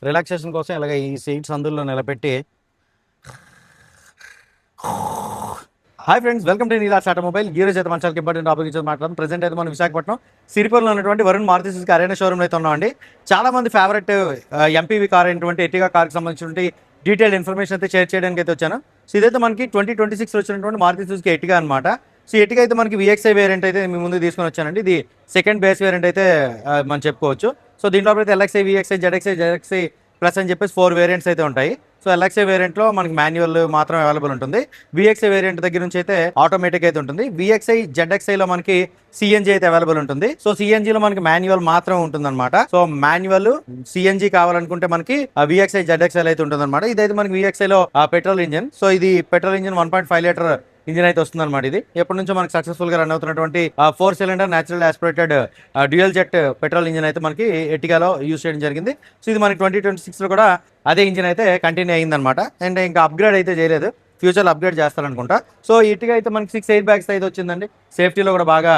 Relaxation కోసం ఇలాగ ఈ సీట్స్ అందులో నిలబెట్టి. Hi friends, welcome to Neela's automobile. ఈ రోజు అయితే మనకి ఇంపార్టెంట్ టాపిక్ ఇచ్చి మాట్లాడడం. ప్రెసెంట్ అయితే మనం విశాఖపట్నం సిరిపురంలో ఉన్నటువంటి Varun Maruti Suzuki Arena showroom అయితే ఉన్నామండి. చాలా మంది ఫేవరెట్ ఎంపీవీ కార్ అయినటువంటి ఎర్టిగా కార్కి సంబంధించినటువంటి డీటెయిల్ ఇన్ఫర్మేషన్ అయితే షేర్ చేయడానికి అయితే వచ్చాను. సో ఇదైతే మనకి 2026 వచ్చినటువంటి మారుతి సుజుకి ఎర్టిగా అనమాట. సో ఎర్టిగా అయితే మనకి VXI వేరియంట్ అయితే మీ ముందు తీసుకొని వచ్చానండి. ఇది సెకండ్ బేస్ వేరియంట్ అయితే మనం చెప్పుకోవచ్చు. సో దీంట్లో అయితే LXI, VXI, ZXI ప్లస్ అని చెప్పేసి 4 వేరియంట్స్ అయితే ఉంటాయి. సో LXI వేరియంట్లో మనకి మాన్యువల్ మాత్రం అవైలబుల్ ఉంటుంది. VXI వేరియంట్ దగ్గర నుంచి అయితే ఆటోమేటిక్ అయితే ఉంటుంది. VXI, ZXIలో మనకి CNG అయితే అవైలబుల్ ఉంటుంది. సో CNGలో మనకి మాన్యువల్ మాత్రం ఉంటుంది అనమాట. సో మాన్యువల్ CNG కావాలనుకుంటే మనకి VXI, ZXI అయితే ఉంటుంది అనమాట. ఇదైతే మనకి VXIలో పెట్రోల్ ఇంజిన్. సో ఇది పెట్రోల్ ఇంజిన్ 1.5 లీటర్ ఇంజిన్ అయితే వస్తుంది అనమాట. ఇది ఎప్పటి నుంచో మనకి సక్సెస్ఫుల్ గా రన్ అవుతున్నటువంటి 4 cylinder natural aspirated dual jet petrol engine అయితే మనకి ఎర్టిగాలో యూజ్ చేయడం జరిగింది. సో ఇది మనకి 2026 లో కూడా అదే ఇంజిన్ అయితే కంటిన్యూ అయ్యిందనమాట. అండ్ ఇంకా అప్గ్రేడ్ అయితే చేయలేదు, ఫ్యూచర్లో అప్గ్రేడ్ చేస్తారనుకుంటా. సో ఎర్టిగా అయితే మనకి 6 ఎయిర్ బ్యాగ్స్ అయితే వచ్చిందండి. సేఫ్టీలో కూడా బాగా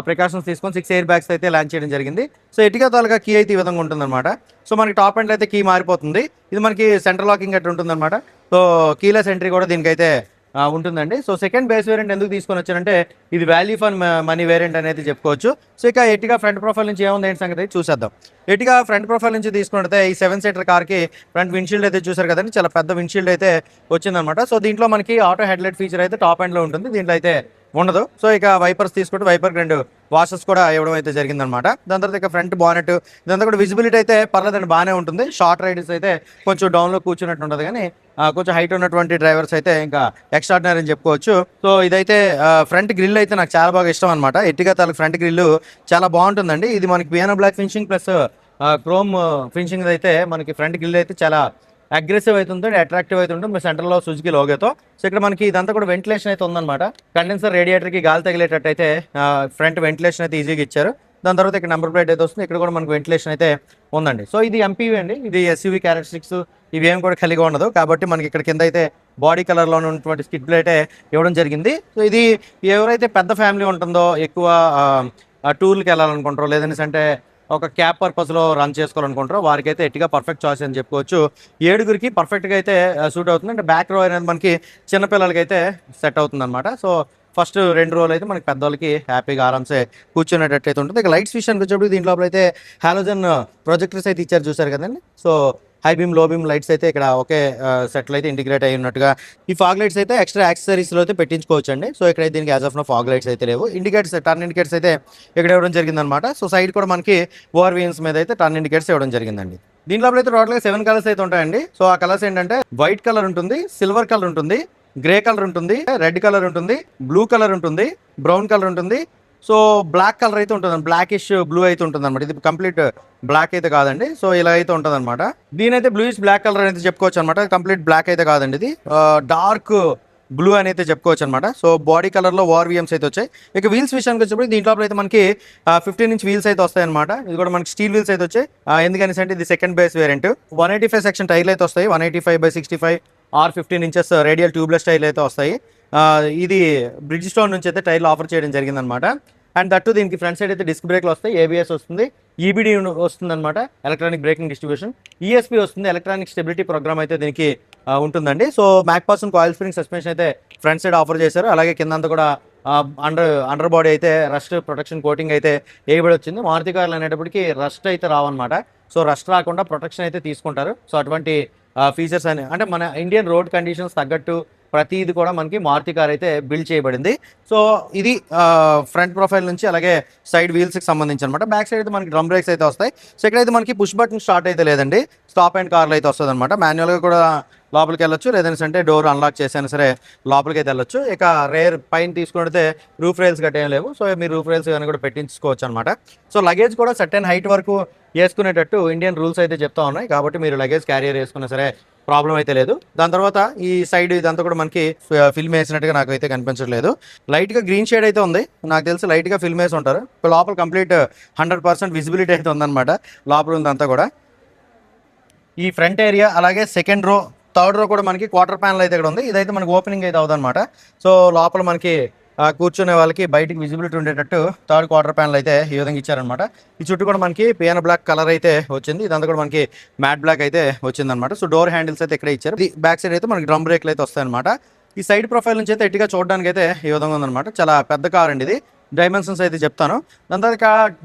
ప్రికాషన్స్ తీసుకొని 6 ఎయిర్ బ్యాగ్స్ అయితే లాంచ్ చేయడం జరిగింది. సో ఎర్టిగా తాలూకా కీ అయితే ఈ విధంగా ఉంటుందన్నమాట. సో మనకి టాప్ ఎండ్ అయితే కీ మారిపోతుంది. ఇది మనకి సెంటర్ లాకింగ్ అట్లా ఉంటుందన్నమాట. సో కీలెస్ ఎంట్రీ కూడా దీనికైతే ఉంటుందండి. సో సెకండ్ బేస్ వేరియంట్ ఎందుకు తీసుకొని వచ్చానంటే ఇది వాల్యూ ఫర్ మనీ వేరియంట్ అనేది చెప్పుకోవచ్చు. సో ఇక ఎర్టిగా ఫ్రంట్ ప్రొఫైల్ నుంచి ఏముంది ఏంటి సంగతి చూసేద్దాం. ఎర్టిగా ఫ్రంట్ ప్రొఫైల్ నుంచి తీసుకుంటే ఈ 7 సీటర్ కార్కి ఫ్రంట్ విండ్షీల్డ్ అయితే చూసారు కదండి, చాలా పెద్ద విండ్షీల్డ్ అయితే వచ్చిందనమాట. సో దీంట్లో మనకి ఆటో హెడ్లైట్ ఫీచర్ అయితే టాప్ ఎండ్లో ఉంటుంది, దీంట్లో అయితే ఉండదు. సో ఇక వైపర్స్ తీసుకుంటే వైపర్ 2 వాషెస్ కూడా ఇవ్వడం అయితే జరిగిందనమాట. దాని తర్వాత ఇక ఫ్రంట్ బానెట్ ఇదంతా కూడా విజిబిలిటీ అయితే పర్లేదండి, బాగానే ఉంటుంది. షార్ట్ రైడర్స్ అయితే కొంచెం డౌన్లో కూర్చున్నట్టు ఉంటుంది, కానీ కొంచెం హైట్ ఉన్నటువంటి డ్రైవర్స్ అయితే ఇంకా ఎక్స్ట్రాడినరీ అని చెప్పుకోవచ్చు. సో ఇదైతే ఫ్రంట్ గ్రిల్ అయితే నాకు చాలా బాగా ఇష్టం అనమాట. ఎర్టిగా తాలూకు ఫ్రంట్ గ్రిల్ చాలా బాగుంటుందండి. ఇది మనకి piano black finishing plus chrome finishing అయితే మనకి ఫ్రంట్ గ్రిల్ అయితే చాలా అగ్రెసివ్ అవుతుంది, అట్రాక్టివ్ అయితే ఉంటుంది మీ సెంటర్లో సుజుకి లోగోతో. సో ఇక్కడ మనకి ఇదంతా కూడా వెంటిలేషన్ అయితే ఉందన్నమాట. కండెన్సర్ రేడియేటర్కి గాలి తగిలేటట్టు అయితే ఫ్రంట్ వెంటిలేషన్ అయితే ఈజీగా ఇచ్చారు. దాని తర్వాత ఇక్కడ నెంబర్ ప్లేట్ అయితే వస్తుంది, ఇక్కడ కూడా మనకు వెంటిలేషన్ అయితే ఉందండి. సో ఇది MPV అండి, ఇది SUV క్యారెక్టరిస్టిక్స్ ఇవేం కూడా కలిగి ఉండదు. కాబట్టి మనకి ఇక్కడ కింద అయితే బాడీ కలర్లో ఉన్నటువంటి స్కిడ్ ప్లేటే ఇవ్వడం జరిగింది. సో ఇది ఎవరైతే పెద్ద ఫ్యామిలీ ఉంటుందో, ఎక్కువ టూర్కి వెళ్ళాలనుకుంటారో, లేదంటే అంటే ఒక క్యాబ్ పర్పస్లో రన్ చేసుకోవాలనుకుంటారో వారికైతే ఎట్టిగా పర్ఫెక్ట్ చాయిస్ అని చెప్పుకోవచ్చు. 7గురికి పర్ఫెక్ట్గా అయితే సూట్ అవుతుంది. అంటే బ్యాక్ రో అనేది మనకి చిన్నపిల్లలకి అయితే సెట్ అవుతుంది అనమాట. సో ఫస్ట్ 2 రోలు అయితే మనకి పెద్దవాళ్ళకి హ్యాపీగా ఆరామ్సే కూర్చునేటట్టు అయితే ఉంటుంది. ఇక లైట్స్ విషయానికి వచ్చేప్పుడు దీంట్లో అయితే హాలోజన్ ప్రొజెక్టర్స్ అయితే ఇచ్చారు చూసారు కదండి. So high beam, low beam lights అయితే ఇక్కడ ఒకే సెట్లో అయితే ఇంటిగ్రేట్ అయి ఉన్నట్టుగా. ఈ ఫాగ్ లైట్స్ అయితే ఎక్స్ట్రా యాక్సెసరీస్లో అయితే పెట్టించుకోవచ్చు అండి. సో ఇక్కడైతే దీనికి as of no fog lights అయితే లేవు. ఇండికేటర్స్, టర్న్ ఇండికేటర్స్ అయితే ఇక్కడ ఇవ్వడం జరిగిందనమాట. సో సైడ్ కూడా మనకి ORVMs మీద అయితే టర్న్ ఇండికేటర్స్ ఇవ్వడం జరిగిందండి. దీంట్లో అయితే టోటల్గా 7 కలర్స్ అయితే ఉంటాయండి. సో ఆ కలర్స్ ఏంటంటే వైట్ కలర్ ఉంటుంది, సిల్వర్ కలర్ ఉంటుంది, గ్రే కలర్ ఉంటుంది, రెడ్ కలర్ ఉంటుంది, బ్లూ కలర్ ఉంటుంది, బ్రౌన్ కలర్ ఉంటుంది. సో బ్లాక్ కలర్ అయితే ఉంటుంది, బ్లాకిష్ బ్లూ అయితే ఉంటుంది అనమాట. ఇది కంప్లీట్ బ్లాక్ అయితే కాదండి. సో ఇలా అయితే ఉంటుంది అనమాట. దీనైతే బ్లూయిష్ బ్లాక్ కలర్ అయితే చెప్పుకోవచ్చు అనమాట. కంప్లీట్ బ్లాక్ అయితే కాదండి, ఇది డార్క్ బ్లూ అని అయితే చెప్పుకోవచ్చు అనమాట. సో బాడీ కలర్లో ORVMs అయితే వచ్చాయి. ఇక వీల్స్ విషయానికి వచ్చేప్పుడు దీంట్లో అయితే మనకి 15 ఇంచ్ వీల్స్ అయితే వస్తాయి అనమాట. ఇది కూడా మనకి స్టీల్ వీల్స్ అయితే వచ్చాయి. ఎందుకని అంటే ఇది సెకండ్ బేస్ వేరియంట్. 185 సెక్షన్ టైర్లు అయితే వస్తాయి. 185/65 ఆర్ 15 ఇంచెస్ రేడియల్ ట్యూబ్లెస్ టైర్లు అయితే వస్తాయి. ఇది బ్రిడ్జ్ స్టోన్ నుంచి అయితే టైర్లు ఆఫర్ చేయడం జరిగిందనమాట. అండ్ దట్టు దీనికి ఫ్రంట్ సైడ్ అయితే డిస్క్ బ్రేక్లు వస్తాయి, ABS వస్తుంది, EBD వస్తుంది అనమాట, ఎలక్ట్రానిక్ బ్రేకింగ్ డిస్ట్రిబ్యూషన్, ESP వస్తుంది, ఎలక్ట్రానిక్ స్టెబిలిటీ ప్రోగ్రామ్ అయితే దీనికి ఉంటుందండి. సో మ్యాక్పాసన్ కాయిల్ స్ప్రింగ్ సస్పెన్షన్ అయితే ఫ్రంట్ సైడ్ ఆఫర్ చేశారు. అలాగే కిందంతా కూడా అండర్ బాడీ అయితే రస్ట్ ప్రొటెక్షన్ కోటింగ్ అయితే వేయబడి వచ్చింది. మారుతి కార్లు అనేటప్పటికి రస్ట్ అయితే రావన్నమాట. సో రస్ట్ రాకుండా ప్రొటెక్షన్ అయితే తీసుకుంటారు. సో అటువంటి ఫీచర్స్ అని అంటే మన ఇండియన్ రోడ్ కండిషన్స్ తగ్గట్టు ప్రతిది కూడా మనకి మారుతి కార్ అయితే బిల్డ్ చేయబడింది. సో ఇది ఫ్రంట్ ప్రొఫైల్ నుంచి అలాగే సైడ్ వీల్స్కి సంబంధించి అనమాట. బ్యాక్ సైడ్ అయితే మనకి డ్రమ్ బ్రేక్స్ అయితే వస్తాయి. సో ఇక్కడైతే మనకి పుష్ బటన్ స్టార్ట్ అయితే లేదండి, స్టాప్ అండ్ కార్లు అయితే వస్తుంది అనమాట. మాన్యువల్గా కూడా లోపలికి వెళ్ళొచ్చు, లేదంటే అంటే డోర్ అన్లాక్ చేసైనా సరే లోపలికి అయితే వెళ్ళొచ్చు. ఇక రేర్ పైన తీసుకుంటే రూఫ్ రైల్స్ గట్ట ఏం లేవు. సో మీరు రూఫ్ రైల్స్ కానీ కూడా పెట్టించుకోవచ్చు అనమాట. సో లగేజ్ కూడా సర్టెన్ హైట్ వరకు వేసుకునేటట్టు ఇండియన్ రూల్స్ అయితే చెప్తా ఉన్నాయి. కాబట్టి మీరు లగేజ్ క్యారియర్ వేసుకున్నా సరే ప్రాబ్లం అయితే లేదు. దాని తర్వాత ఈ సైడ్ ఇదంతా కూడా మనకి ఫిల్మ్ వేసినట్టుగా నాకు అయితే కనిపించట్లేదు. లైట్గా గ్రీన్ షేడ్ అయితే ఉంది, నాకు తెలిసి లైట్గా ఫిల్మ్ వేసి ఉంటారు. లోపల కంప్లీట్ 100% విజిబిలిటీ అయితే ఉందన్నమాట లోపల ఉందంతా కూడా. ఈ ఫ్రంట్ ఏరియా అలాగే సెకండ్ రో, థర్డ్ రో కూడా మనకి క్వార్టర్ ప్యానల్ అయితే ఇక్కడ ఉంది. ఇదైతే మనకి ఓపెనింగ్ అయితే అవుదన్నమాట. సో లోపల మనకి కూర్చునే వాళ్ళకి బయటికి విజిబిలిటీ ఉండేటట్టు థర్డ్ క్వార్టర్ ప్యానల్ అయితే ఈ విధంగా ఇచ్చారనమాట. ఈ చుట్టూ కూడా మనకి పియానో బ్లాక్ కలర్ అయితే వచ్చింది. ఇదంతా కూడా మనకి మ్యాట్ బ్లాక్ అయితే వచ్చిందనమాట. సో డోర్ హ్యాండిల్స్ అయితే ఇక్కడే ఇచ్చారు. బ్యాక్ సైడ్ అయితే మనకి డ్రమ్ బ్రేక్లు అయితే వస్తాయన్నమాట. ఈ సైడ్ ప్రొఫైల్ నుంచి అయితే ఎట్టిగా చూడడానికి అయితే ఈ విధంగా ఉందన్నమాట. చాలా పెద్ద కార్ అండి ఇది. డైమెన్షన్స్ అయితే చెప్తాను. దాని తర్వాత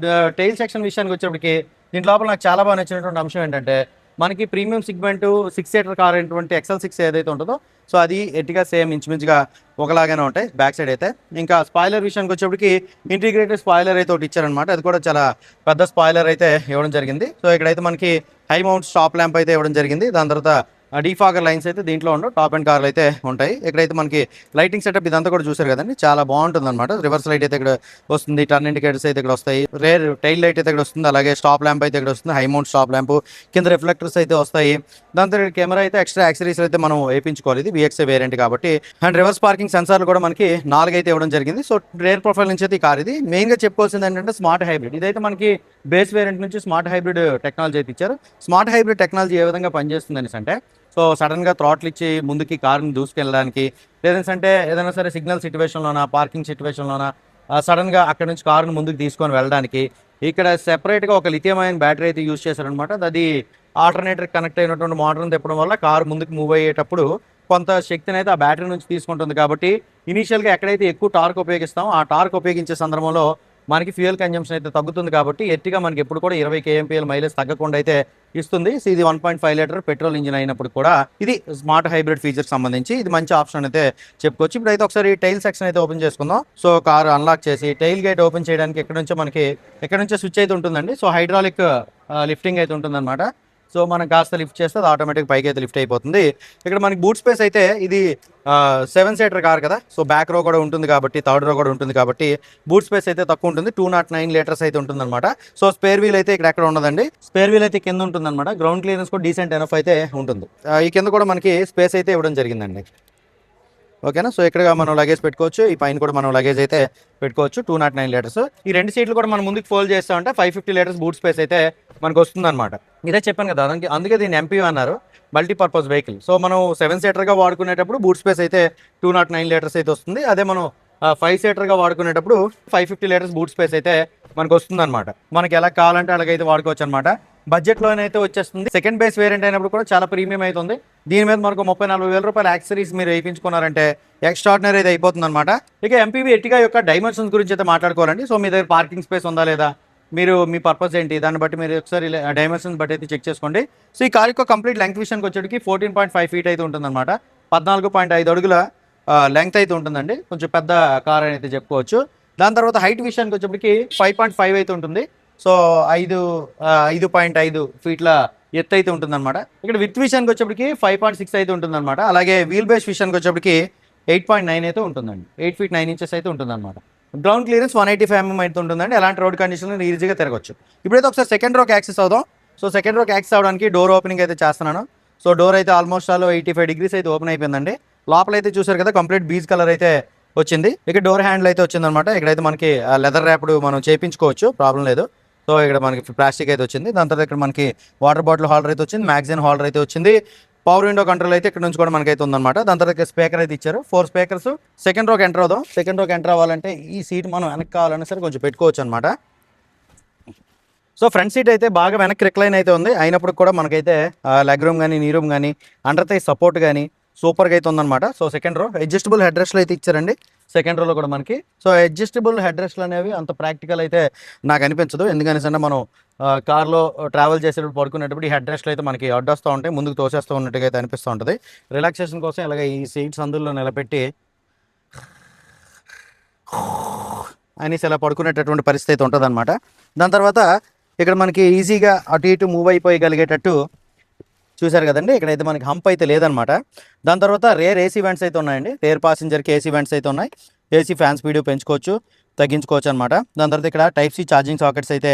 టైల్ సెక్షన్ విషయానికి వచ్చేప్పటికి దీంట్ లోపల నాకు చాలా బాగా నచ్చినటువంటి అంశం ఏంటంటే మనకి ప్రీమియం సెగ్మెంట్ 6 సీటర్ కార్ అయినటువంటి XL6 ఏదైతే ఉంటుందో సో అది ఎట్టిగా సేమ్ ఇంచుమించుగా ఒకలాగానే ఉంటాయి బ్యాక్ సైడ్ అయితే. ఇంకా స్పాయిలర్ విషయానికి వచ్చేప్పటికి ఇంటిగ్రేటెడ్ స్పాయిలర్ అయితే ఒకటి ఇచ్చారనమాట. అది కూడా చాలా పెద్ద స్పాయిలర్ అయితే ఇవ్వడం జరిగింది. సో ఇక్కడైతే మనకి హై మౌంట్ స్టాప్ ల్యాంప్ అయితే ఇవ్వడం జరిగింది. దాని తర్వాత డీఫాగర్ లైన్స్ అయితే దీంట్లో ఉండవు, టాప్ అండ్ కార్లు అయితే ఉంటాయి. ఇక్కడైతే మనకి లైటింగ్ సెటప్ ఇదంతా కూడా చూసారు కదండి, చాలా బాగుంటుంది అనమాట. రివర్స్ లైట్ అయితే ఇక్కడ వస్తుంది, టర్న్ ఇండికేటర్స్ అయితే ఇక్కడ వస్తాయి, రేర్ టైల్ లైట్ అయితే ఇక్కడ వస్తుంది, అలాగే స్టాప్ ల్యాంప్ అయితే ఇక్కడ వస్తుంది, హై మౌంట్ స్టాప్ ల్యాంప్, కింద రిఫ్లెక్టర్స్ అయితే వస్తాయి. దాంతో కెమెరా అయితే ఎక్స్ట్రా యాక్సరీస్ అయితే మనం వేయించుకోవాలి, ఇది VXA వేరియంట్ కాబట్టి. అండ్ రివర్స్ పార్కింగ్ సెన్సార్లు కూడా మనకి 4 అయితే ఇవ్వడం జరిగింది. సో రేర్ ప్రొఫైల్ నుంచి అయితే ఈ కార్ ఇది మెయిన్గా చెప్పుకోవాల్సింది ఏంటంటే స్మార్ట్ హైబ్రిడ్. ఇదైతే మనకి బేస్ వేరియంట్ నుంచి స్మార్ట్ హైబ్రిడ్ టెక్నాలజీ అయితే ఇచ్చారు. స్మార్ట్ హైబ్రిడ్ టెక్నాలజీ ఏ విధంగా పనిచేస్తుంది అనేసి అంటే సో సడన్గా థ్రాట్లు ఇచ్చి ముందుకి కార్ని దూసుకెళ్ళడానికి, లేదంటే ఏదైనా సరే సిగ్నల్ సిచ్యువేషన్లోనా పార్కింగ్ సిచ్యువేషన్లోనా సడన్గా అక్కడ నుంచి కార్ని ముందుకు తీసుకొని వెళ్ళడానికి ఇక్కడ సెపరేట్గా ఒక లిథియం అయన్ బ్యాటరీ అయితే యూజ్ చేశారనమాట. అది ఆల్టర్నేటర్ కనెక్ట్ అయినటువంటి మోటార్ని తిప్పడం వల్ల కారు ముందుకు మూవ్ అయ్యేటప్పుడు కొంత శక్తిని అయితే ఆ బ్యాటరీ నుంచి తీసుకుంటుంది. కాబట్టి ఇనీషియల్గా ఎక్కడైతే ఎక్కువ టార్క్ ఉపయోగిస్తామో ఆ టార్క్ ఉపయోగించే సందర్భంలో మనకి ఫ్యూయల్ కన్జంప్షన్ అయితే తగ్గుతుంది. కాబట్టి ఎట్టిగా మనకి ఎప్పుడు కూడా 20 kmpl మైలేజ్ తగ్గకుండా అయితే ఇస్తుంది. సో ఇది 1.5 లీటర్ పెట్రోల్ ఇంజిన్ అయినప్పుడు కూడా ఇది స్మార్ట్ హైబ్రిడ్ ఫీచర్స్ సంబంధించి ఇది మంచి ఆప్షన్ అయితే చెప్పుకోవచ్చు. ఇప్పుడు అయితే ఒకసారి టైల్ సెక్షన్ అయితే ఓపెన్ చేసుకుందాం. సో కార్ అన్లాక్ చేసి టైల్ గేట్ ఓపెన్ చేయడానికి ఎక్కడ నుంచో స్విచ్ అయితే ఉంటుందండి. సో హైడ్రాలిక్ లిఫ్టింగ్ అయితే ఉంటుందన్నమాట. సో మనం కాస్త లిఫ్ట్ చేస్తే అది ఆటోమేటిక్ పైకి అయితే లిఫ్ట్ అయిపోతుంది. ఇక్కడ మనకి బూట్ స్పేస్ అయితే ఇది 7 సీటర్ కార్ కదా, సో బ్యాక్ రో కూడా ఉంటుంది కాబట్టి, థర్డ్ రో కూడా ఉంటుంది కాబట్టి బూట్ స్పేస్ అయితే తక్కువ ఉంటుంది. 209 లీటర్స్ అయితే ఉంటుంది అనమాట. సో స్పేర్ వీల్ అయితే ఇక్కడ ఎక్కడ ఉండదండి, స్పేర్ వీల్ అయితే కింద ఉంటుంది అనమాట. గ్రౌండ్ క్లియరెన్స్ కూడా డీసెంట్ ఎనఫ్ అయితే ఉంటుంది. ఈ కింద కూడా మనకి స్పేస్ అయితే ఇవ్వడం జరిగిందండి. ఓకేనా. సో ఇక్కడ మనం లగేజ్ పెట్టుకోవచ్చు, ఈ పైన కూడా మనం లగేజ్ అయితే పెట్టుకోవచ్చు. 209 లీటర్స్. ఈ 2 సీట్లు కూడా మనం ముందుకు ఫోల్డ్ చేస్తామంటే 550 లీటర్స్ బూట్ స్పేస్ అయితే మనకు వస్తుంది అనమాట. ఇదే చెప్పాను కదా, అందుకే దీన్ని MPV అన్నారు, మల్టీపర్పస్ వెహికల్. సో మనం 7 సీటర్గా వాడుకునేటప్పుడు బూట్ స్పేస్ అయితే 209 లీటర్స్ అయితే వస్తుంది. అదే మనం 5 సీటర్గా వాడుకునేటప్పుడు 550 లీటర్స్ బూట్ స్పేస్ అయితే మనకు వస్తుంది అనమాట. మనకి ఎలా కావాలంటే అలాగైతే వాడుకోవచ్చు అనమాట. బడ్జెట్లోనైతే వచ్చేస్తుంది. సెకండ్ బేస్ వేరియంట్ అయినప్పుడు కూడా చాలా ప్రీమియం అవుతుంది. దీని మీద మనకు 30-40 వేల రూపాయల యాక్సరీస్ మీరు వేయించుకున్నారంటే ఎక్స్ట్రాడినరీ అయితే అయిపోతుంది అనమాట. ఇక MPV ఎర్టిగా యొక్క డైమెన్షన్స్ గురించి అయితే మాట్లాడుకోవాలండి. సో మీ దగ్గర పార్కింగ్ స్పేస్ ఉందా లేదా, మీరు మీ పర్పస్ ఏంటి, దాన్ని బట్టి మీరు ఒకసారి డైమెన్షన్స్ బట్టి అయితే చెక్ చేసుకోండి. సో ఈ కార్ యొక్క కంప్లీట్ లెంగ్త్ విషయానికి వచ్చేటికి 14.5 ఫీట్ అయితే ఉంటుందన్నమాట. 14.5 అడుగుల లెంగ్త్ అయితే ఉంటుందండి. కొంచెం పెద్ద కార్ అని అయితే చెప్పుకోవచ్చు. దాని తర్వాత హైట్ విషయానికి వచ్చేప్పటికి 5.5 అయితే ఉంటుంది. సో 5.5 ఫీట్ల ఎత్తు అయితే ఉంటుందన్నమాట. ఇక్కడ విత్ విషయానికి వచ్చేప్పటికి 5.6 అయితే ఉంటుందన్నమాట. అలాగే వీల్ బేస్ విషయానికి వచ్చేప్పటికి 8.9 అయితే ఉంటుందండి. 8 feet 9 inches అయితే ఉంటుందన్నమాట. గ్రౌండ్ క్లియరెన్స్ 185 mm అయితే ఉంటుందండి. అలాంటి రోడ్ కండిషన్లో ఈజీగా తిరగచ్చు. ఇప్పుడైతే ఒకసారి సెకండ్ రోకి యాక్సెస్ అవుదాం. సో సెకండ్ రోకి యాక్సెస్ అవడానికి డోర్ ఓపెనింగ్ అయితే చేస్తున్నాను. సో డోర్ అయితే ఆల్మోస్ట్ 85 degrees అయితే ఓపెన్ అయిపోయిందండి. లోపలైతే చూసారు కదా, కంప్లీట్ బీజ్ కలర్ అయితే వచ్చింది. ఇక్కడ డోర్ హ్యాండిల్ అయితే వచ్చిందనమాట. ఇక్కడైతే మనకి లెదర్ ర్యాప్డ్ మనం చేయించుకోవచ్చు, ప్రాబ్లం లేదు. సో ఇక్కడ మనకి ప్లాస్టిక్ అయితే వచ్చింది. దాని తర్వాత ఇక్కడ మనకి వాటర్ బాటిల్ హోల్డర్ అయితే వచ్చింది, మ్యాగజైన్ హోల్డర్ అయితే వచ్చింది. పవర్ విండో కంట్రోల్ అయితే ఇక్కడ నుంచి కూడా మనకైతే ఉందన్నమాట. దాని తర్వాత స్పీకర్ అయితే ఇచ్చారు, 4 స్పీకర్స్. సెకండ్ రోకి ఎంటర్ అవుదాం. సెకండ్ రోకి ఎంటర్ అవ్వాలంటే ఈ సీట్ మనం వెనక్కి కావాలన్నా సరే కొంచెం పెట్టుకోవచ్చు అనమాట. సో ఫ్రంట్ సీట్ అయితే బాగా వెనక్కి రిక్లైన్ అయితే ఉంది. అయినప్పుడు కూడా మనకైతే లెగ్ రూమ్ కానీ, నీ రూమ్ కానీ, అండర్ థై సపోర్ట్ కానీ సూపర్గా అయితే ఉందన్నమాట. So second row adjustable head రెస్ట్లు అయితే ఇచ్చారండి సెకండ్ రోలో కూడా మనకి. సో అడ్జస్టబుల్ హెడ్ రెస్ట్లు అనేవి అంత ప్రాక్టికల్ అయితే నాకు అనిపించదు. ఎందుకనేసంటే మనం కార్లో ట్రావెల్ చేసేటప్పుడు పడుకునేటప్పుడు ఈ హెడ్ రెస్ట్లు అయితే మనకి అడ్డొస్తూ ఉంటాయి, ముందుకు తోసేస్తూ ఉన్నట్టుగా అయితే అనిపిస్తూ ఉంటుంది. రిలాక్సేషన్ కోసం ఇలాగ ఈ సీట్స్ అందులో నిలబెట్టి అనేసి ఇలా పడుకునేటటువంటి పరిస్థితి అయితే ఉంటుంది అనమాట. దాని తర్వాత ఇక్కడ మనకి ఈజీగా అటు ఇటు మూవ్ అయిపోయగలిగేటట్టు చూసారు కదండి. ఇక్కడైతే మనకి హంప్ అయితే లేదనమాట. దాని తర్వాత రేర్ AC వెంట్స్ అయితే ఉన్నాయండి. రేర్ ప్యాసింజర్కి AC వెంట్స్ అయితే ఉన్నాయి. AC ఫ్యాన్ స్పీడ్ పెంచుకోవచ్చు, తగ్గించుకోవచ్చు అనమాట. దాని తర్వాత ఇక్కడ Type-C ఛార్జింగ్ సాకెట్స్ అయితే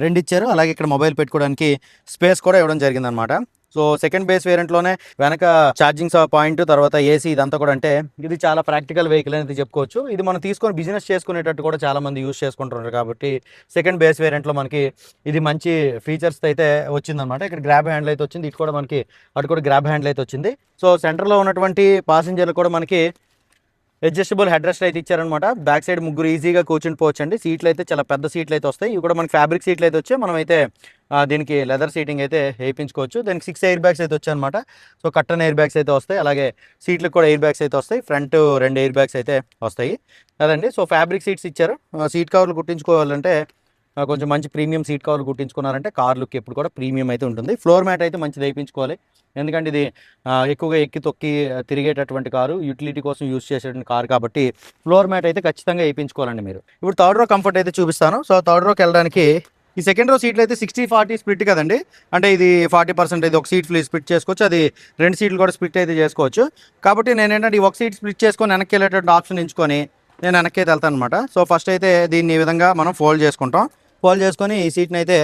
2 ఇచ్చారు. అలాగే ఇక్కడ మొబైల్ పెట్టుకోవడానికి స్పేస్ కూడా ఇవ్వడం జరిగిందనమాట. సో సెకండ్ బేస్ వేరియంట్లోనే వెనక ఛార్జింగ్ పాయింట్, తర్వాత AC ఇదంతా కూడా, అంటే ఇది చాలా ప్రాక్టికల్ వెహికల్ అనేది చెప్పుకోవచ్చు. ఇది మనం తీసుకొని బిజినెస్ చేసుకునేటట్టు కూడా చాలా మంది యూజ్ చేసుకుంటున్నారు. కాబట్టి సెకండ్ బేస్ వేరియంట్లో మనకి ఇది మంచి ఫీచర్స్ అయితే వచ్చిందనమాట. ఇక్కడ గ్రాబ్ హ్యాండిల్ అయితే వచ్చింది, ఇటు కూడా గ్రాబ్ హ్యాండిల్ అయితే వచ్చింది. సో సెంటర్లో ఉన్నటువంటి ప్యాసింజర్లు కూడా మనకి అడ్జస్టబుల్ హెడ్ రెస్ట్ అయితే ఇచ్చారనమాట. బ్యాక్ సైడ్ ముగ్గురు ఈజీగా కూర్చుని పోవచ్చు అండి. సీట్లు అయితే చాలా పెద్ద సీట్లు అయితే వస్తాయి. ఇవి కూడా మనకి ఫ్యాబ్రిక్ సీట్లు అయితే వచ్చాయి. మనం అయితే దీనికి లెదర్ సీటింగ్ అయితే వేయించుకోవచ్చు. దానికి 6 ఎయిర్ బ్యాగ్స్ అయితే వచ్చాయన్నమాట. సో కట్టన్ ఎయిర్ బ్యాగ్స్ అయితే వస్తాయి. అలాగే సీట్లకు కూడా ఎయిర్ బ్యాగ్స్ అయితే వస్తాయి. ఫ్రంట్ 2 ఎయిర్ బ్యాగ్స్ అయితే వస్తాయి కదండి. సో ఫ్యాబ్రిక్ సీట్స్ ఇచ్చారు. సీట్ కవర్లు కుట్టించుకోవాలంటే కొంచెం మంచి ప్రీమియం సీట్ కవర్లు కుట్టించుకున్నారంటే కార్ లుక్ ఎప్పుడు కూడా ప్రీమియం అయితే ఉంటుంది. ఫ్లోర్ మ్యాట్ అయితే మంచిది వేయించుకోవాలి. ఎందుకంటే ఇది ఎక్కువగా ఎక్కి తొక్కి తిరిగేటటువంటి కారు, యూటిలిటీ కోసం యూజ్ చేసేటువంటి కారు కాబట్టి ఫ్లోర్ మ్యాట్ అయితే ఖచ్చితంగా వేయించుకోవాలండి మీరు. ఇప్పుడు థర్డ్ రో కంఫర్ట్ అయితే చూపిస్తాను. సో థర్డ్ రోకి వెళ్ళడానికి ఈ సెకండ్ రో సీట్లు అయితే 60-40 స్ప్లిట్ కదండి. అంటే ఇది 40% అయితే ఒక సీట్ స్ప్లిట్ చేసుకోవచ్చు. అది 2 సీట్లు కూడా స్ప్లిట్ అయితే చేసుకోవచ్చు. కాబట్టి నేను ఏంటంటే ఈ ఒక సీట్ స్ప్లిట్ చేసుకొని వెనక్కి వెళ్ళేటటువంటి ఆప్షన్ ఎంచుకొని నేను వెనక్కి అయితే వెళ్తాను అనమాట. సో ఫస్ట్ అయితే దీన్ని ఈ విధంగా మనం ఫోల్డ్ చేసుకుంటాం. ఫోల్డ్ చేసుకొని ఈ సీట్ని అయితే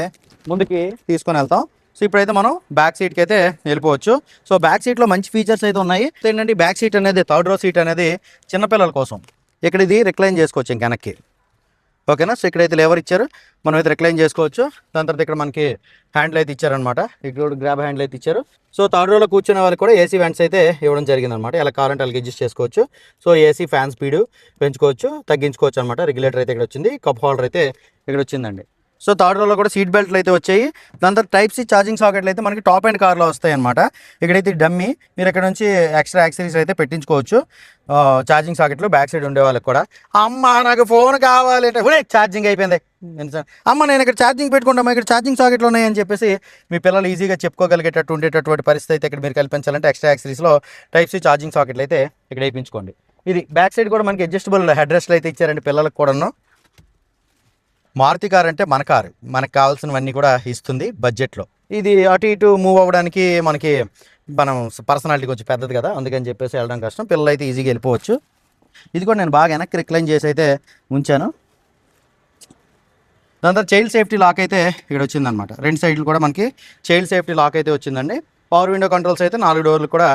ముందుకి తీసుకొని వెళ్తాం. సో ఇప్పుడైతే మనం బ్యాక్ సీట్కి అయితే వెళ్ళిపోవచ్చు. సో బ్యాక్ సీట్లో మంచి ఫీచర్స్ అయితే ఉన్నాయి. ఏంటంటే బ్యాక్ సీట్ అనేది థర్డ్ రో సీట్ అనేది చిన్నపిల్లల కోసం. ఇక్కడ ఇది రిక్లైన్ చేసుకోవచ్చు ఇంక వెనక్కి. ఓకేనా. సో ఇక్కడైతే లేవర్ ఇచ్చారు, మనం అయితే రిక్లైన్ చేసుకోవచ్చు. దాని తర్వాత ఇక్కడ మనకి హ్యాండిల్ అయితే ఇచ్చారనమాట. ఇక్కడ గ్రాబ్ హ్యాండిల్ అయితే ఇచ్చారు. సో థర్డ్ రోలో కూర్చునే వాళ్ళకి కూడా ఏసీ వ్యాంట్స్ అయితే ఇవ్వడం జరిగిందనమాట. ఎలా కావాలంటే అలాగే అడ్జస్ట్ చేసుకోవచ్చు. సో ఏసీ ఫ్యాన్ స్పీడ్ పెంచుకోవచ్చు, తగ్గించుకోవచ్చు అనమాట. రెగ్యులేటర్ అయితే ఇక్కడ వచ్చింది, కప్ హోల్డర్ అయితే ఇక్కడ వచ్చిందండి. సో థర్డ్ రోలో కూడా సీట్ బెల్ట్లు అయితే వచ్చాయి. దాని తర్వాత టైప్ సి ఛార్జింగ్ సాకెట్లు అయితే మనకి టాప్ అండ్ కార్లో వస్తాయి అనమాట. ఇక్కడైతే డమ్మీ, మీరు ఇక్కడ నుంచి ఎక్స్ట్రా యాక్సెసరీస్ అయితే పెట్టించుకోవచ్చు. ఛార్జింగ్ సాకెట్లు బ్యాక్ సైడ్ ఉండే వాళ్ళకి కూడా. అమ్మ నాకు ఫోన్ కావాలి అంటే ఛార్జింగ్ అయిపోయింది, అమ్మ నేను ఇక్కడ ఛార్జింగ్ పెట్టుకుంటామా, ఇక్కడ ఛార్జింగ్ సాకెట్లు ఉన్నాయని చెప్పేసి మీ పిల్లలు ఈజీగా చెప్పుకోగలిగేటట్టు ఉండేటటువంటి పరిస్థితి అయితే ఇక్కడ మీరు కల్పించాలంటే ఎక్స్ట్రా యాక్సెసరీస్లో టైప్ సి ఛార్జింగ్ సాకెట్లు అయితే ఇక్కడ వేయించుకోండి. ఇది బ్యాక్ సైడ్ కూడా మనకి అడ్జస్టబుల్ హెడ్ రెస్ట్లు అయితే ఇచ్చారండి పిల్లలకు కూడాను. మారుతి కార్ అంటే మన కారు, మనకు కావాల్సినవన్నీ కూడా ఇస్తుంది బడ్జెట్లో. ఇది అటు ఇటు మూవ్ అవ్వడానికి మనకి మనం పర్సనాలిటీ కొంచెం పెద్దది కదా, అందుకని చెప్పేసి వెళ్ళడం కష్టం. పిల్లలు అయితే ఈజీగా వెళ్ళిపోవచ్చు. ఇది కూడా నేను బాగా వెనక్కి రిక్లైన్ చేసి అయితే ఉంచాను. దాని తర్వాత చైల్డ్ సేఫ్టీ లాక్ అయితే ఇక్కడ వచ్చిందనమాట. 2 సైడ్లు కూడా మనకి చైల్డ్ సేఫ్టీ లాక్ అయితే వచ్చిందండి. పవర్ విండో కంట్రోల్స్ అయితే 4 డోర్లు కూడా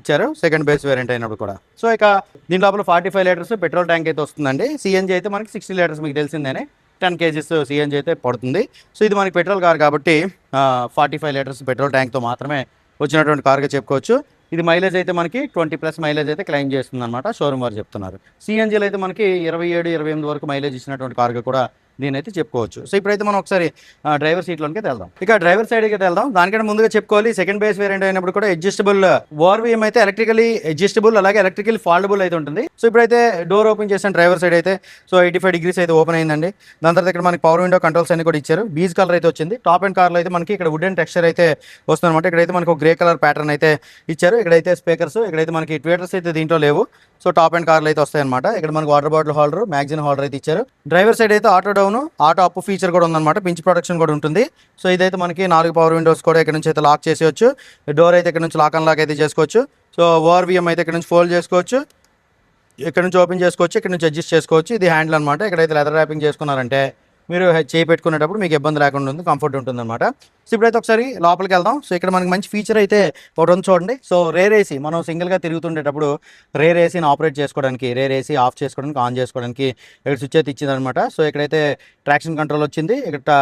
ఇచ్చారు, సెకండ్ బేస్ వేరియంట్ అయినప్పుడు కూడా. సో ఇక దీని లోపల 45 లీటర్స్ పెట్రోల్ ట్యాంక్ అయితే వస్తుందండి. సిఎన్జీ అయితే మనకి 60 లీటర్స్ మీకు తెలిసిందేనే, 10 kgs సిఎన్జీ అయితే పడుతుంది. సో ఇది మనకి పెట్రోల్ కార్ కాబట్టి 45 లీటర్స్ పెట్రోల్ ట్యాంక్తో మాత్రమే వచ్చినటువంటి కార్గా చెప్పుకోవచ్చు. ఇది మైలేజ్ అయితే మనకి 20+ మైలేజ్ అయితే క్లైమ్ చేస్తుంది అనమాట, షోరూమ్ వారు చెప్తున్నారు. సిఎన్జీలో అయితే మనకి 27-28 వరకు మైలేజ్ ఇచ్చినటువంటి కార్గా కూడా దీని అయితే చెప్పుకోవచ్చు. సో ఇప్పుడైతే మనం ఒకసారి డ్రైవర్ సీట్లోకి వెళ్దాం. ఇక డ్రైవర్ సైడ్కి అయితే వెళ్దాం. దానికంటే ముందుగా చెప్పుకోవాలి, సెకండ్ బేస్ వేరియంట్ అయినప్పుడు కూడా అడ్జస్టబుల్ ఓఆర్వీఎం అయితే ఎలక్ట్రికలీ అడ్జస్టబుల్, అలాగే ఎలక్ట్రికల్ ఫాల్డబుల్ అయితే ఉంటుంది. సో ఇప్పుడైతే డోర్ ఓపెన్ చేసాను డ్రైవర్ సైడ్ అయితే. సో 85 degrees అయితే ఓపెన్ అయిందండి. దాని తర్వాత ఇక్కడ మనకి పవర్ విండో కంట్రోల్స్ అన్ని కూడా ఇచ్చారు. బీజ్ కలర్ అయితే వచ్చింది. టాప్ అండ్ కార్లో అయితే మనకి ఇక్కడ వుడెన్ టెక్స్చర్ అయితే వస్తుంది అనమాట. ఇక్కడైతే మనకి ఒక గ్రే కలర్ ప్యాటర్న్ అయితే ఇచ్చారు. ఇక్కడైతే స్పీకర్స్, ఇక్కడైతే మనకి ట్వీటర్స్ అయితే దీంట్లో లేవు. సో టాప్ అండ్ కార్లు అయితే వస్తాయి అనమాట. ఇక్కడ మనకి water bottle holder, magazine holder అయితే ఇచ్చారు. డ్రైవర్ సైడ్ అయితే auto down, auto up feature కూడా ఉందన్నమాట. పించ్ ప్రొటెక్షన్ కూడా ఉంటుంది. సో ఇదైతే మనకి 4 పవర్ విండోస్ కూడా ఇక్కడ నుంచి అయితే లాక్ చేసేయచ్చు. డోర్ అయితే ఇక్కడ నుంచి లాక్ అండ్ లాక్ అయితే చేసుకోవచ్చు. సో ఓఆర్వీఎం అయితే ఇక్కడ నుంచి ఫోల్డ్ చేసుకోవచ్చు, ఇక్కడ నుంచి ఓపెన్ చేసుకోవచ్చు, ఇక్కడ నుంచి అడ్జస్ట్ చేసుకోవచ్చు. ఇది హ్యాండిల్ అనమాట. ఇక్కడైతే లెదర్ ర్యాపింగ్ చేసుకున్నారంటే మీరు చేయి పెట్టుకునేటప్పుడు మీకు ఇబ్బంది లేకుండా ఉంది, కంఫర్ట్ ఉంటుంది అనమాట. సో ఇప్పుడైతే ఒకసారి లోపలికి వెళ్దాం. సో ఇక్కడ మనకి మంచి ఫీచర్ అయితే ఒకటి ఉంది చూడండి. సో రేర్ ఏసీ, మనం సింగిల్గా తిరుగుతుండేటప్పుడు రేర్ ఏసీని ఆపరేట్ చేసుకోవడానికి, రేర్ ఏసీ ఆఫ్ చేసుకోవడానికి, ఆన్ చేసుకోవడానికి ఇక్కడ స్విచ్ అయితే ఇచ్చింది అనమాట. సో ఇక్కడైతే ట్రాక్షన్ కంట్రోల్ వచ్చింది. ఇక్కడ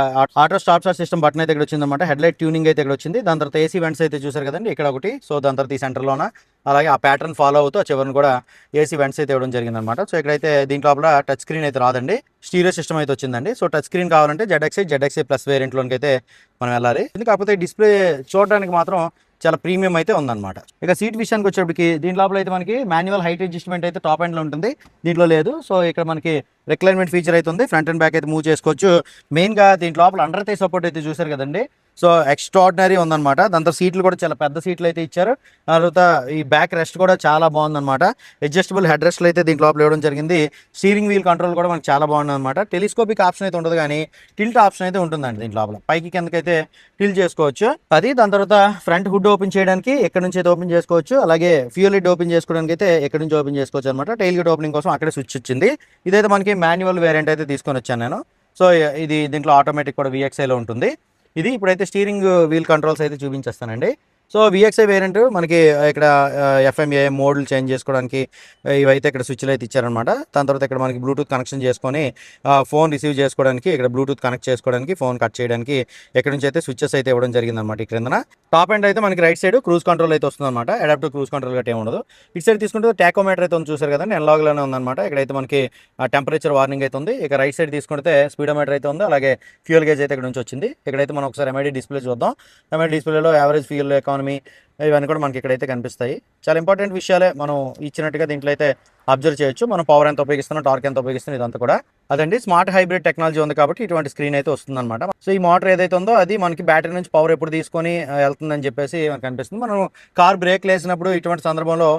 auto stop start system button అయితే ఇక్కడ వచ్చింది అనమాట. హెడ్లైట్ ట్యూనింగ్ అయితే ఇక్కడ వచ్చింది. దాని తర్వాత ఏసీ వెంట్స్ అయితే చూసారు కదండి ఇక్కడ ఒకటి. సో దాని తర్వాత ఈ సెంటర్లోన అలాగే ఆ ప్యాటర్న్ ఫాలో అవుతూ చివరిని కూడా ఏసీ వెంట్స్ అయితే ఇవ్వడం జరిగిందనమాట. సో ఇక్కడైతే దీంట్లో లోపల టచ్ స్క్రీన్ అయితే రాదండి, స్టీరియో సిస్టమ్ అయితే వచ్చిందండి. సో టచ్ స్క్రీన్ కావాలంటే జెడ్ఎక్సీ ప్లస్ వేరియంట్లోకి అయితే మనం వెళ్ళాలి. కాకపోతే డిస్ప్లే చూడడానికి మాత్రం చాలా ప్రీమియం అయితే ఉందన్నమాట. ఇక సీట్ విషయానికి వచ్చేప్పటికి దీని లోపల అయితే మనకి మాన్యువల్ హైట్ అడ్జస్ట్మెంట్ అయితే టాప్ ఎండ్లో ఉంటుంది, దీంట్లో లేదు. సో ఇక్కడ మనకి రిక్లైన్మెంట్ ఫీచర్ అయితే ఉంది, ఫ్రంట్ అండ్ బ్యాక్ అయితే మూవ్ చేసుకోవచ్చు. మెయిన్గా దీని లోపల అండర్ థై సపోర్ట్ అయితే చూసారు కదండి. సో ఎక్స్ట్రాడినరీ ఉందన్నమాట. దాంతో సీట్లు కూడా చాలా పెద్ద సీట్లు అయితే ఇచ్చారు. తర్వాత ఈ బ్యాక్ రెస్ట్ కూడా చాలా బాగుందన్నమాట. అడ్జస్టబుల్ హెడ్ రెస్ట్లు అయితే దీంట్లో లోపల ఇవ్వడం జరిగింది. స్టీరింగ్ వీల్ కంట్రోల్ కూడా మనకి చాలా బాగుంది అనమాట. టెలిస్కోపిక్ ఆప్షన్ అయితే ఉండదు కానీ టిల్ట్ ఆప్షన్ అయితే ఉంటుందండి దీంట్లో లోపల. పైకి కిందకైతే టిల్ట్ చేసుకోవచ్చు అది. దాని తర్వాత ఫ్రంట్ హుడ్ ఓపెన్ చేయడానికి ఎక్కడ నుంచి అయితే ఓపెన్ చేసుకోవచ్చు, అలాగే ఫ్యూయల్ లిడ్ ఓపెన్ చేసుకోవడానికి అయితే ఎక్కడ నుంచి ఓపెన్ చేసుకోవచ్చు అనమాట. టైల్ లిడ్ ఓపెనింగ్ కోసం అక్కడే స్విచ్ వచ్చింది. ఇదైతే మనకి మాన్యువల్ వేరియంట్ అయితే తీసుకొని వచ్చాను నేను. సో ఇది దీంట్లో ఆటోమేటిక్ కూడా VXIలో ఉంటుంది. ఇది ఇప్పుడైతే స్టీరింగ్ వీల్ కంట్రోల్స్ అయితే చూపించేస్తానండి. సో విఎక్స్ఐ వేరియంట్ మనకి ఇక్కడ ఎఫ్ఎంఏ మోడ్లు చేంజ్ చేసుకోవడానికి ఇవైతే ఇక్కడ స్విచ్లు అయితే ఇచ్చారనమాట. దాని తర్వాత ఇక్కడ మనకి బ్లూటూత్ కనెక్షన్ చేసుకొని ఫోన్ రిసీవ్ చేసుకోవడానికి, ఇక్కడ బ్లూటూత్ కనెక్ట్ చేసుకోవడానికి, ఫోన్ కట్ చేయడానికి ఇక్కడ నుంచి అయితే స్విచ్చెస్ అయితే ఇవ్వడం జరిగిందనమాట. ఇక్కడ టాప్ ఎండ్ అయితే మనకి రైట్ సైడ్ క్రూజ్ కంట్రోల్ అయితే వస్తుందన్నమాట. అడాప్టివ్ క్రూజ్ కంట్రోల్ గట్టే ఉండదు. ఇటు సైడ్ తీసుకుంటే టాకోమీటర్ అయితే ఉంది, చూసారు కదండి, ఎన్లాగ్లోనే ఉందన్నమాట. ఇక్కడైతే మనకి టెంపరేచర్ వార్నింగ్ అయితే ఉంది. ఇక రైట్ సైడ్ తీసుకుంటే స్పీడోమీటర్ అయితే ఉంది, అలాగే ఫ్యూయల్ గేజ్ అయితే ఇక్కడ నుంచి వచ్చింది. ఇక్కడైతే మనం ఒకసారి ఎంఐడి డిస్ప్లే చూద్దాం. ఎంఐడి డిస్ప్లేలో యావరేజ్ ఫ్యూయల్ ఎకానమీ ఇవన్నీ కూడా మనకి ఇక్కడైతే కనిపిస్తాయి. చాలా ఇంపార్టెంట్ విషయాలే మనం ఇచ్చినట్టుగా దీంట్లో అయితే అబ్జర్వ్ చేయొచ్చు. మనం పవర్ ఎంత ఉపయోగిస్తున్నాం, టార్క్ ఎంత ఉపయోగిస్తున్నాం, ఇదంతా కూడా అదండి. స్మార్ట్ హైబ్రిడ్ టెక్నాలజీ ఉంది కాబట్టి ఇటువంటి స్క్రీన్ అయితే వస్తుందన్నమాట. సో ఈ మోటార్ ఏదైతే ఉందో అది మనకి బ్యాటరీ నుంచి పవర్ ఎప్పుడు తీసుకొని వెళ్తుందని చెప్పేసి మనకు కనిపిస్తుంది. మనం కార్ బ్రేక్ వేసినప్పుడు ఇటువంటి సందర్భంలో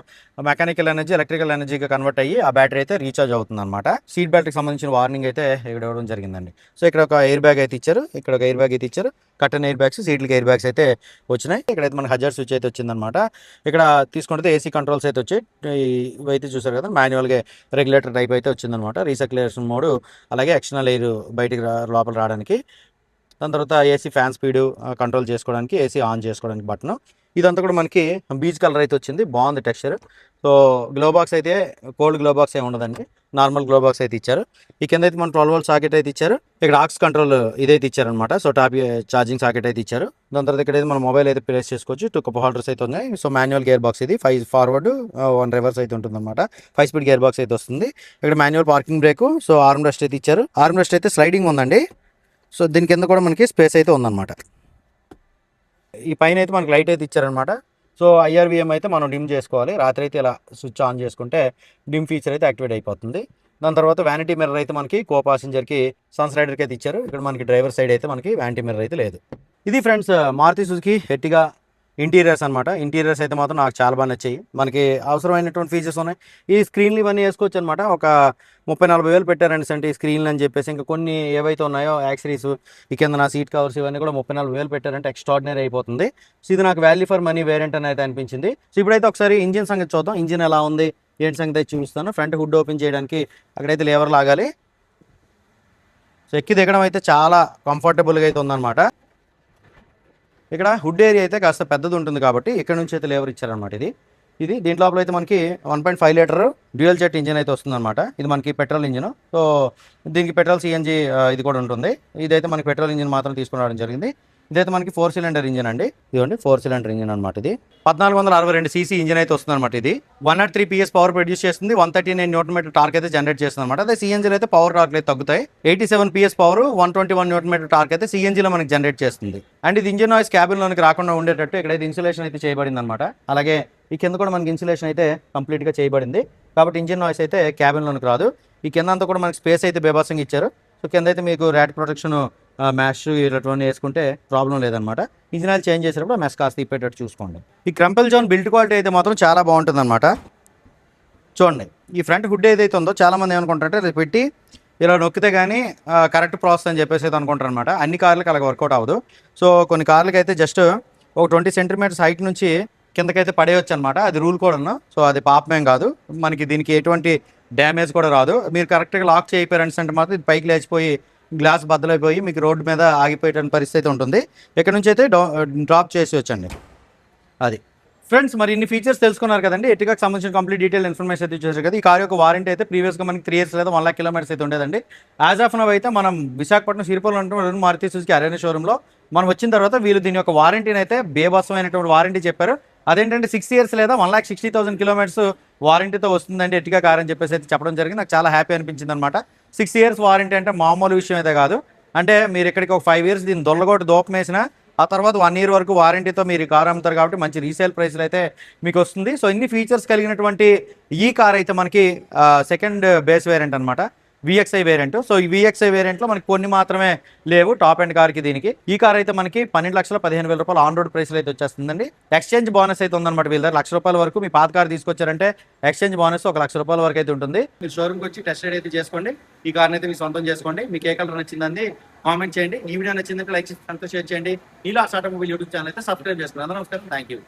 మెకానికల్ ఎనర్జీ ఎలక్ట్రికల్ ఎనర్జీగా కన్వర్ట్ అయ్యి ఆ బ్యాటరీ అయితే రీఛార్జ్ అవుతుంది అనమాట. సీట్ బెల్ట్కి సంబంధించిన వార్నింగ్ అయితే ఇక్కడ ఇవ్వడం జరిగిందండి. సో ఇక్కడ ఒక ఎయిర్ బ్యాగ్ అయితే ఇచ్చారు, ఇక్కడ ఒక ఎయిర్ బ్యాగ్ అయితే ఇచ్చారు, కటన్ ఎయిర్ బ్యాగ్స్, సీట్లకి ఎయిర్ బ్యాగ్స్ అయితే వచ్చినాయి. ఇక్కడైతే మనకి హజార్ స్విచ్ అయితే వచ్చిందనమాట. ఇక్కడ తీసుకుంటే ఏసీ కంట్రోల్స్ అయితే వచ్చాయి. ఇవైతే చూసారు కదా, మాన్యువల్గా రెగ్యులేటర్ టైప్ అయితే వచ్చిందనమాట. రీసర్క్యులేషన్ మోడ్, అలాగే ఎక్స్టర్నల్ ఎయిర్ బయటికి లోపల రావడానికి, దాని తర్వాత ఏసీ ఫ్యాన్ స్పీడ్ కంట్రోల్ చేసుకోవడానికి, ఏసీ ఆన్ చేసుకోవడానికి బటన్. ఇదంతా కూడా మనకి బీచ్ కలర్ అయితే వచ్చింది, బాగుంది టెక్స్చర్. సో గ్లో బాక్స్ అయితే కోల్డ్ గ్లో బాక్స్ ఏమి ఉండదండి, నార్మల్ గ్లో బాక్స్ అయితే ఇచ్చారు. ఈ కింద అయితే మన 12 వోల్ట్ సాకెట్ అయితే ఇచ్చారు. ఇక్కడ ఆక్స్ కంట్రోల్ ఇదైతే ఇచ్చారనమాట. సో టాప్ ఛార్జింగ్ సాకెట్ అయితే ఇచ్చారు. దాని తర్వాత ఇక్కడ మన మొబైల్ అయితే ప్లేస్ చేసుకోవచ్చు. 2 కప్ హోల్డర్స్ అయితే ఉన్నాయి. సో మాన్యువల్ గేర్ బాక్స్ ఇది, 5 ఫార్వర్డ్ 1 రివర్స్ అయితే ఉంటుంది అనమాట. 5 స్పీడ్ గేర్ బాక్స్ అయితే వస్తుంది. ఇక్కడ manual parking break, so arm rest అయితే ఇచ్చారు. ఆర్మ్ రెస్ట్ అయితే స్లైడింగ్ ఉందండి. సో దీని కింద కూడా మనకి స్పేస్ అయితే ఉందన్నమాట. ఈ పైన అయితే మనకి లైట్ అయితే ఇచ్చారనమాట. సో ఐఆర్విఎం అయితే మనం డిమ్ చేసుకోవాలి. రాత్రి అయితే ఇలా స్విచ్ ఆన్ చేసుకుంటే డిమ్ ఫీచర్ అయితే యాక్టివేట్ అయిపోతుంది. దాని తర్వాత వ్యానిటీ మిర్రర్ అయితే మనకి కో పాసెంజర్కి సన్స్ రైడర్కి అయితే ఇచ్చారు. ఇక్కడ మనకి డ్రైవర్ సైడ్ అయితే మనకి వ్యానిటీ మిర్రర్ అయితే లేదు. ఇది friends Maruti Suzuki Ertiga interiors అనమాట. ఇంటీరియర్స్ అయితే మాత్రం నాకు చాలా బాగా నచ్చాయి. మనకి అవసరమైనటువంటి ఫీచర్స్ ఉన్నాయి. ఈ స్క్రీన్లు ఇవన్నీ వేసుకోవచ్చు అనమాట. ఒక 30-40 వేలు పెట్టారండి అంటే ఈ స్క్రీన్లు అని చెప్పేసి. ఇంకా కొన్ని ఏవైతే ఉన్నాయో యాక్సరీస్, ఈ కింద నా సీట్ కవర్స్, ఇవన్నీ కూడా 30-40 వేలు పెట్టారంటే ఎక్స్ట్రాడినరీ అయిపోతుంది. సో ఇది నాకు వాల్యూ ఫర్ మనీ వేరియంట్ అని అయితే అనిపించింది. సో ఇప్పుడైతే ఒకసారి ఇంజిన్ సంగతి చూద్దాం. ఇంజిన్ ఎలా ఉంది ఏంటి సంగతి అయితే చూపిస్తాను. ఫ్రంట్ హుడ్ ఓపెన్ చేయడానికి అక్కడైతే లేవర్ లాగాలి. సో ఎక్కి దిగడం అయితే చాలా కంఫర్టబుల్గా అయితే ఉందన్నమాట. ఇక్కడ హుడ్ ఏరియా అయితే కాస్త పెద్దది ఉంటుంది కాబట్టి ఇక్కడ నుంచి అయితే లేవర్ ఇచ్చారనమాట. ఇది దీంట్ లోపల అయితే మనకి 1.5 లీటర్ డ్యూయల్ జెట్ ఇంజిన్ అయితే వస్తుందన్నమాట. ఇది మనకి పెట్రోల్ ఇంజిన్. సో దీనికి పెట్రోల్ సిఎన్జి ఇది కూడా ఉంటుంది. ఇదైతే మనకి పెట్రోల్ ఇంజిన్ మాత్రం తీసుకుని రావడం జరిగింది. ఇదైతే మనకి 4 సిలిండర్ ఇంజిన్ అండి. ఇదిగోండి 4 సిలిండర్ ఇంజిన్ అనమాట. ఇది 1462 సీసీ ఇంజిన్ అయితే వస్తుంది అనమాట. ఇది 103 PS పవర్ ప్రొడ్యూస్ చేస్తుంది. 139 న్యూటన్ మీటర్ టార్క్ అయితే జనరేట్ చేస్తుంది అనమాట. అదే సిఎన్జీలో అయితే పవర్ టార్క్ అయితే తగ్గుతాయి. 87 PS power, 121 newton metre torque అయితే సిఎన్జీలో మనకి జనరేట్ చేస్తుంది. అండ్ ఇది ఇంజిన్ నాయిస్ క్యాబిన్లోనికి రాకుండా ఉండేటట్టు ఇక్కడైతే ఇన్సులేషన్ అయితే చేయబడింది అనమాట. అలాగే ఈ కింద కూడా మనకి ఇన్సులేషన్ అయితే కంప్లీట్గా చేయబడింది కాబట్టి ఇంజిన్ నాయిస్ అయితే క్యాబిన్లోనికి రాదు. ఈ కింద అంతా కూడా మనకి స్పేస్ అయితే బేబాసంగా ఇచ్చారు. సో కింద అయితే మీకు ర్యాట్ ప్రొటెక్షన్, మ్యాష్ ఇలాంటివన్నీ వేసుకుంటే ప్రాబ్లం లేదనమాట. ఇంజిన్ ఆయిల్ చేంజ్ చేసేటప్పుడు మ్యాష్ కాస్త తిప్పేటట్టు చూసుకోండి. ఈ క్రంపెల్ జోన్ బిల్డ్ క్వాలిటీ అయితే మాత్రం చాలా బాగుంటుంది అనమాట. చూడండి ఈ ఫ్రంట్ హుడ్ ఏదైతే ఉందో చాలామంది ఏమనుకుంటారంటే అది పెట్టి ఇలా నొక్కితే కానీ కరెక్ట్ ప్రాసెస్ అని చెప్పేసి అయితే అనుకుంటారు అనమాట. అన్ని కార్లకు అలాగ వర్కౌట్ అవ్వదు. సో కొన్ని కార్లకి అయితే జస్ట్ ఒక 20 సెంటీమీటర్స్ హైట్ నుంచి కిందకైతే పడేయచ్చు అనమాట. అది రూల్ కూడా ఉన్నా. సో అది పాపమేం కాదు. మనకి దీనికి ఎటువంటి డ్యామేజ్ కూడా రాదు. మీరు కరెక్ట్గా లాక్ చేయకపోయారంటే అంటే మాత్రం ఇది పైకి లేచిపోయి గ్లాస్ బద్దలైపోయి మీకు రోడ్డు మీద ఆగిపోయేటువంటి పరిస్థితి ఉంటుంది. ఇక్కడ నుంచి అయితే డ్రాప్ చేసి వచ్చండి. అది ఫ్రెండ్స్, మరి ఇన్ని ఫీచర్స్ తెలుసుకున్నారు కదండి. ఎర్టిగాకి సంబంధించిన కంప్లీట్ డీటెయిల్ ఇన్ఫర్మేషన్ అయితే చూసారు కదా. ఈ కార్ యొక్క వారంటీ అయితే ప్రీవియస్గా మనకి 3 years లేదా 1 lakh kilometers అయితే ఉండేదండి. యాజ్ ఆఫ్ నవ్ అయితే మనం విశాఖపట్నం సిరిపురంలో ఉన్నటువంటి మారుతి సుజుకి అరేనా షోరూంలో మనం వచ్చిన తర్వాత వీళ్ళు దీని యొక్క వారంటీని అయితే బేభత్సమైనటువంటి వారంటీ చెప్పారు. అదేంటంటే 6 years లేదా 1,60,000 kilometers వారంటీతో వస్తుందండి ఎర్టిగా కార్ అని చెప్పేసి అయితే చెప్పడం జరిగింది. నాకు చాలా హ్యాపీ అనిపించింది అనమాట. 6 years వారంటీ అంటే మామూలు విషయం అయితే కాదు. అంటే మీరు ఇక్కడికి ఒక 5 years దీన్ని దొల్లగొట్టి దూపం వేసినా ఆ తర్వాత 1 year వరకు వారంటీతో మీరు కార్ అమ్ముతారు కాబట్టి మంచి రీసేల్ ప్రైస్లో అయితే మీకు వస్తుంది. సో ఇన్ని ఫీచర్స్ కలిగినటువంటి ఈ కార్ అయితే మనకి సెకండ్ బేస్ వేరియంట్ అనమాట, విఎక్స్ఐ వేరియంట్. సో ఈ విఎక్స్ఐ వేరియంట్లో మనకి కొన్ని మాత్రమే లేవు టాప్ ఎండ్ కార్కి. దీనికి ఈ కార్ అయితే మనకి 12,15,000 రూపాయలు ఆన్ రోడ్ ప్రైస్లో అయితే వచ్చేస్తుందండి. ఎక్స్చేంజ్ బోనస్ అయితే ఉందన్నమాట వీళ్ళ దగ్గర. ₹1,00,000 వరకు మీ పాత కార్ తీసుకొచ్చారంటే ఎక్స్చేంజ్ బోనస్ ₹1,00,000 వరకు అయితే ఉంటుంది. మీరు షోరూమ్కి వచ్చి టెస్ట్ రైడ్ అయితే చేసుకోండి. ఈ కార్ని అయితే మీ సొంతం చేసుకోండి. మీకు ఏ కలర్ నచ్చిందండి కామెంట్ చేయండి. ఈ వీడియో నచ్చిందంటే లైక్ చేసి షేర్ చేయండి. ఇలా ఆటోమొబైల్ యూట్యూబ్ ఛానల్ అయితే సబ్స్క్రైబ్ చేసుకోండి. అందరూ నమస్కారం, థ్యాంక్ యూ.